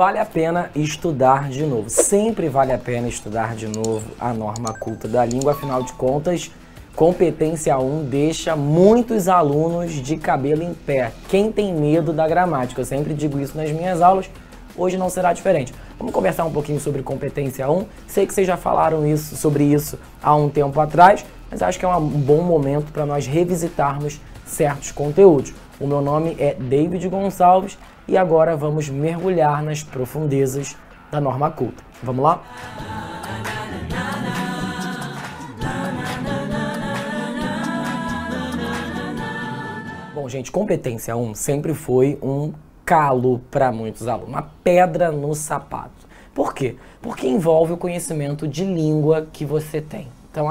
vale a pena estudar de novo. Sempre vale a pena estudar de novo a norma culta da língua, afinal de contas, competência 1 deixa muitos alunos de cabelo em pé. Quem tem medo da gramática? Eu sempre digo isso nas minhas aulas, hoje não será diferente. Vamos conversar um pouquinho sobre competência 1. Sei que vocês já falaram sobre isso há um tempo atrás, mas acho que é um bom momento para nós revisitarmos certos conteúdos. O meu nome é David Gonçalves e agora vamos mergulhar nas profundezas da norma culta. Vamos lá? Bom, gente, competência 1 sempre foi um calo para muitos alunos, uma pedra no sapato. Por quê? Porque envolve o conhecimento de língua que você tem. Então,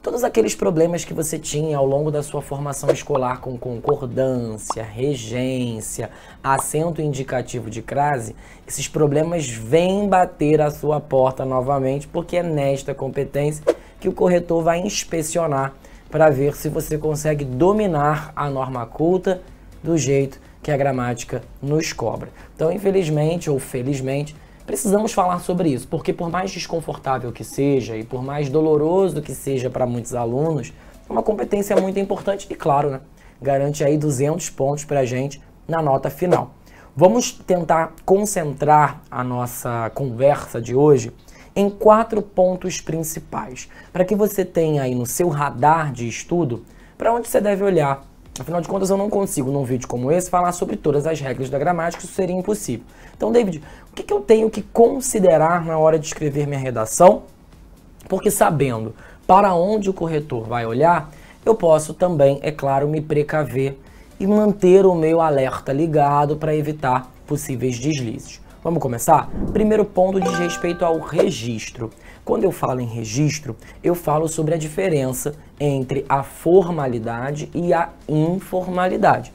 todos aqueles problemas que você tinha ao longo da sua formação escolar com concordância, regência, acento indicativo de crase, esses problemas vêm bater a sua porta novamente, porque é nesta competência que o corretor vai inspecionar para ver se você consegue dominar a norma culta do jeito que a gramática nos cobra. Então, infelizmente ou felizmente, precisamos falar sobre isso, porque por mais desconfortável que seja e por mais doloroso que seja para muitos alunos, é uma competência muito importante e, claro, né, garante aí 200 pontos para a gente na nota final. Vamos tentar concentrar a nossa conversa de hoje em 4 pontos principais, para que você tenha aí no seu radar de estudo para onde você deve olhar. Afinal de contas, eu não consigo, num vídeo como esse, falar sobre todas as regras da gramática, isso seria impossível. Então, David, o que eu tenho que considerar na hora de escrever minha redação? Porque sabendo para onde o corretor vai olhar, eu posso também, é claro, me precaver e manter o meu alerta ligado para evitar possíveis deslizes. Vamos começar? Primeiro ponto diz respeito ao registro. Quando eu falo em registro, eu falo sobre a diferença entre a formalidade e a informalidade.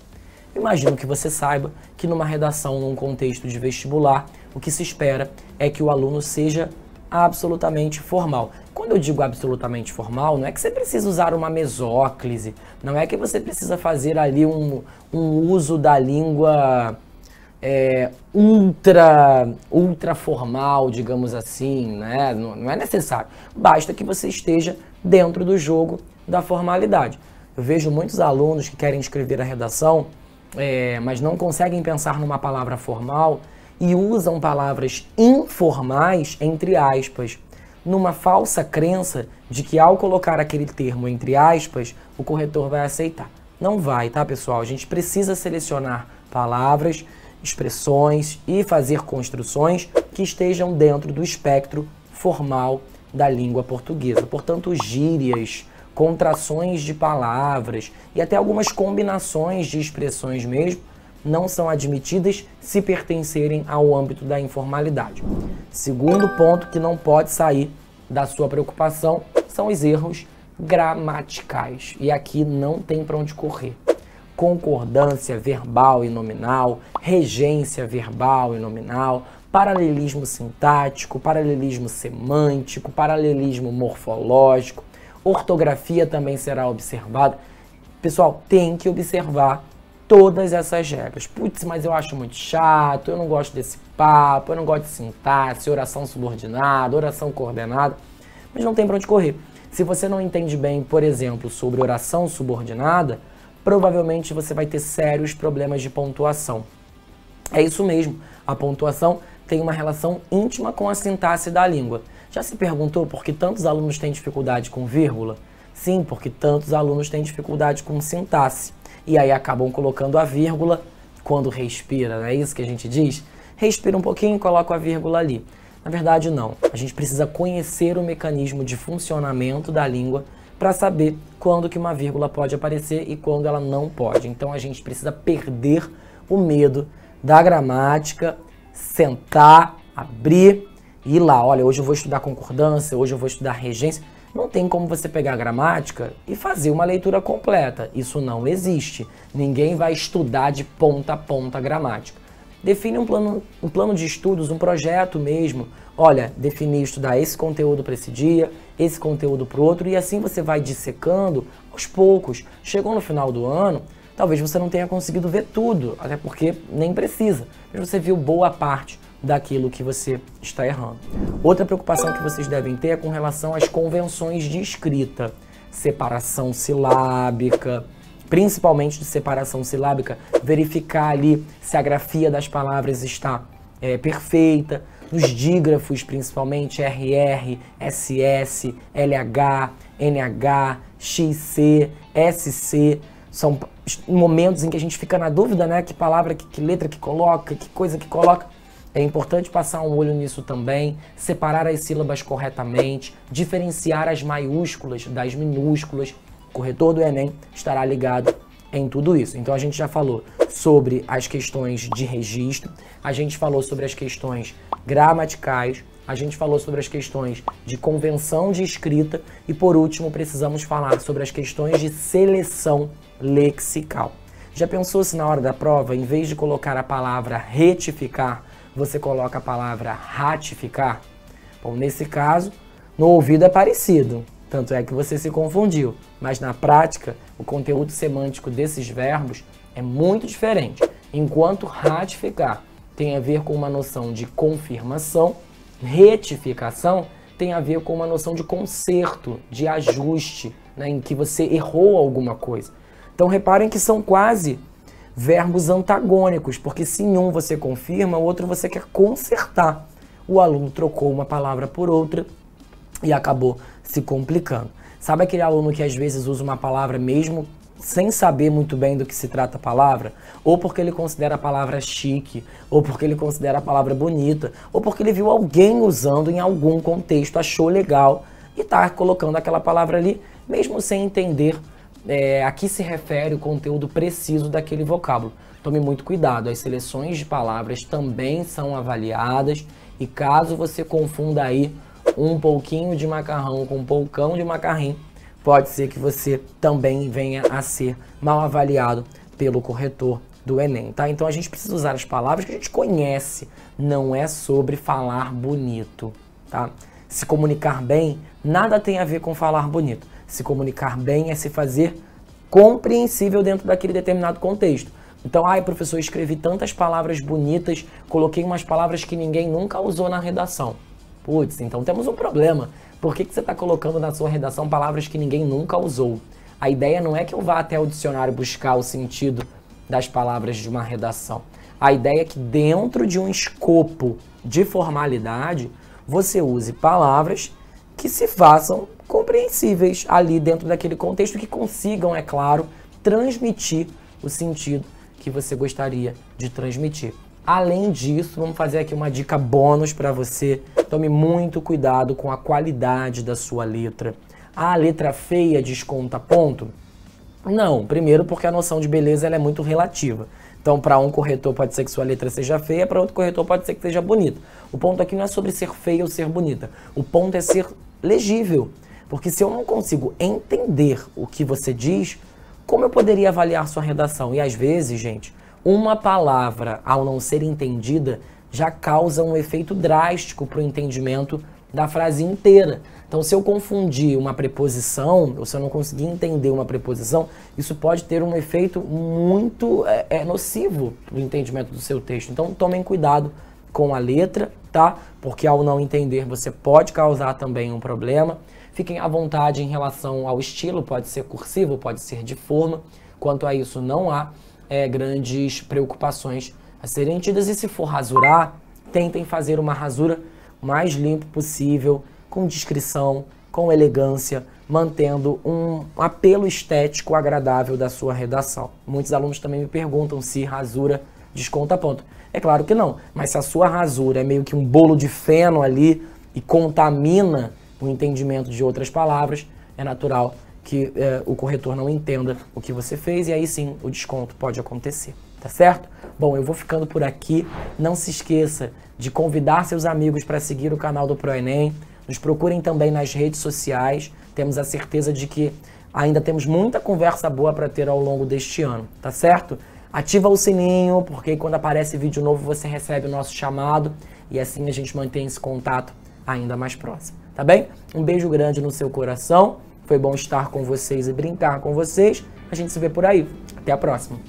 Imagino que você saiba que numa redação, num contexto de vestibular, o que se espera é que o aluno seja absolutamente formal. Quando eu digo absolutamente formal, não é que você precisa usar uma mesóclise, não é que você precisa fazer ali um uso da língua ultra formal, digamos assim, né? Não é necessário. Basta que você esteja dentro do jogo da formalidade. Eu vejo muitos alunos que querem escrever a redação, mas não conseguem pensar numa palavra formal e usam palavras informais, entre aspas, numa falsa crença de que ao colocar aquele termo entre aspas, o corretor vai aceitar. Não vai, tá, pessoal? A gente precisa selecionar palavras, expressões e fazer construções que estejam dentro do espectro formal da língua portuguesa. Portanto, gírias, contrações de palavras e até algumas combinações de expressões mesmo não são admitidas se pertencerem ao âmbito da informalidade. Segundo ponto que não pode sair da sua preocupação são os erros gramaticais. E aqui não tem para onde correr. Concordância verbal e nominal, regência verbal e nominal, paralelismo sintático, paralelismo semântico, paralelismo morfológico, ortografia também será observada. Pessoal, tem que observar todas essas regras. Putz, mas eu acho muito chato, eu não gosto desse papo, eu não gosto de sintaxe, oração subordinada, oração coordenada, mas não tem para onde correr. Se você não entende bem, por exemplo, sobre oração subordinada, provavelmente você vai ter sérios problemas de pontuação. É isso mesmo, a pontuação tem uma relação íntima com a sintaxe da língua. Já se perguntou por que tantos alunos têm dificuldade com vírgula? Sim, porque tantos alunos têm dificuldade com sintaxe. E aí acabam colocando a vírgula quando respira, não é isso que a gente diz? Respira um pouquinho e coloca a vírgula ali. Na verdade, não. A gente precisa conhecer o mecanismo de funcionamento da língua para saber quando que uma vírgula pode aparecer e quando ela não pode. Então a gente precisa perder o medo da gramática, sentar, abrir e ir lá. Olha, hoje eu vou estudar concordância, hoje eu vou estudar regência. Não tem como você pegar a gramática e fazer uma leitura completa. Isso não existe. Ninguém vai estudar de ponta a ponta a gramática. Define um plano de estudos, um projeto mesmo. Olha, definir, estudar esse conteúdo para esse dia, esse conteúdo para o outro, e assim você vai dissecando aos poucos. Chegou no final do ano, talvez você não tenha conseguido ver tudo, até porque nem precisa. Mas você viu boa parte daquilo que você está errando. Outra preocupação que vocês devem ter é com relação às convenções de escrita, separação silábica, principalmente de separação silábica, verificar ali se a grafia das palavras está perfeita, nos dígrafos principalmente RR, SS, LH, NH, XC, SC, são momentos em que a gente fica na dúvida, né, que palavra, que letra que coloca, que coisa que coloca. É importante passar um olho nisso também, separar as sílabas corretamente, diferenciar as maiúsculas das minúsculas. O corretor do Enem estará ligado em tudo isso. Então a gente já falou sobre as questões de registro, a gente falou sobre as questões gramaticais, a gente falou sobre as questões de convenção de escrita e, por último, precisamos falar sobre as questões de seleção lexical. Já pensou se na hora da prova, em vez de colocar a palavra retificar, você coloca a palavra ratificar? Bom, nesse caso, no ouvido é parecido, tanto é que você se confundiu, mas na prática, o conteúdo semântico desses verbos é muito diferente. Enquanto ratificar tem a ver com uma noção de confirmação, retificação tem a ver com uma noção de conserto, de ajuste, né, em que você errou alguma coisa. Então reparem que são quase verbos antagônicos, porque se em um você confirma, o outro você quer consertar. O aluno trocou uma palavra por outra e acabou se complicando. Sabe aquele aluno que às vezes usa uma palavra mesmo sem saber muito bem do que se trata a palavra? Ou porque ele considera a palavra chique, ou porque ele considera a palavra bonita, ou porque ele viu alguém usando em algum contexto, achou legal e está colocando aquela palavra ali, mesmo sem entender a que se refere o conteúdo preciso daquele vocábulo. Tome muito cuidado, as seleções de palavras também são avaliadas e caso você confunda aí um pouquinho de macarrão com um poucão de macarrão, pode ser que você também venha a ser mal avaliado pelo corretor do Enem, tá? Então a gente precisa usar as palavras que a gente conhece, não é sobre falar bonito, tá? Se comunicar bem, nada tem a ver com falar bonito. Se comunicar bem é se fazer compreensível dentro daquele determinado contexto. Então, ai, professor, eu escrevi tantas palavras bonitas, coloquei umas palavras que ninguém nunca usou na redação. Putz, então temos um problema. Por que você está colocando na sua redação palavras que ninguém nunca usou? A ideia não é que eu vá até o dicionário buscar o sentido das palavras de uma redação. A ideia é que dentro de um escopo de formalidade, você use palavras que se façam compreensíveis ali dentro daquele contexto, que consigam, é claro, transmitir o sentido que você gostaria de transmitir. Além disso, vamos fazer aqui uma dica bônus para você. Tome muito cuidado com a qualidade da sua letra. A letra feia desconta ponto? Não, primeiro porque a noção de beleza ela é muito relativa. Então, para um corretor pode ser que sua letra seja feia, para outro corretor pode ser que seja bonita. O ponto aqui não é sobre ser feia ou ser bonita. O ponto é ser legível. Porque se eu não consigo entender o que você diz, como eu poderia avaliar sua redação? E às vezes, gente, uma palavra, ao não ser entendida, já causa um efeito drástico para o entendimento da frase inteira. Então, se eu confundir uma preposição, ou se eu não conseguir entender uma preposição, isso pode ter um efeito muito nocivo para o entendimento do seu texto. Então, tomem cuidado com a letra, tá? Porque ao não entender, você pode causar também um problema. Fiquem à vontade em relação ao estilo, pode ser cursivo, pode ser de forma. Quanto a isso, não há grandes preocupações a serem tidas. E se for rasurar, tentem fazer uma rasura mais limpa possível, com discrição, com elegância, mantendo um apelo estético agradável da sua redação. Muitos alunos também me perguntam se rasura desconta ponto. É claro que não, mas se a sua rasura é meio que um bolo de feno ali e contamina o entendimento de outras palavras, é natural que o corretor não entenda o que você fez e aí sim o desconto pode acontecer, tá certo? Bom, eu vou ficando por aqui. Não se esqueça de convidar seus amigos para seguir o canal do ProEnem. Nos procurem também nas redes sociais. Temos a certeza de que ainda temos muita conversa boa para ter ao longo deste ano, tá certo? Ativa o sininho, porque quando aparece vídeo novo você recebe o nosso chamado e assim a gente mantém esse contato ainda mais próximo, tá bem? Um beijo grande no seu coração. Foi bom estar com vocês e brincar com vocês. A gente se vê por aí. Até a próxima.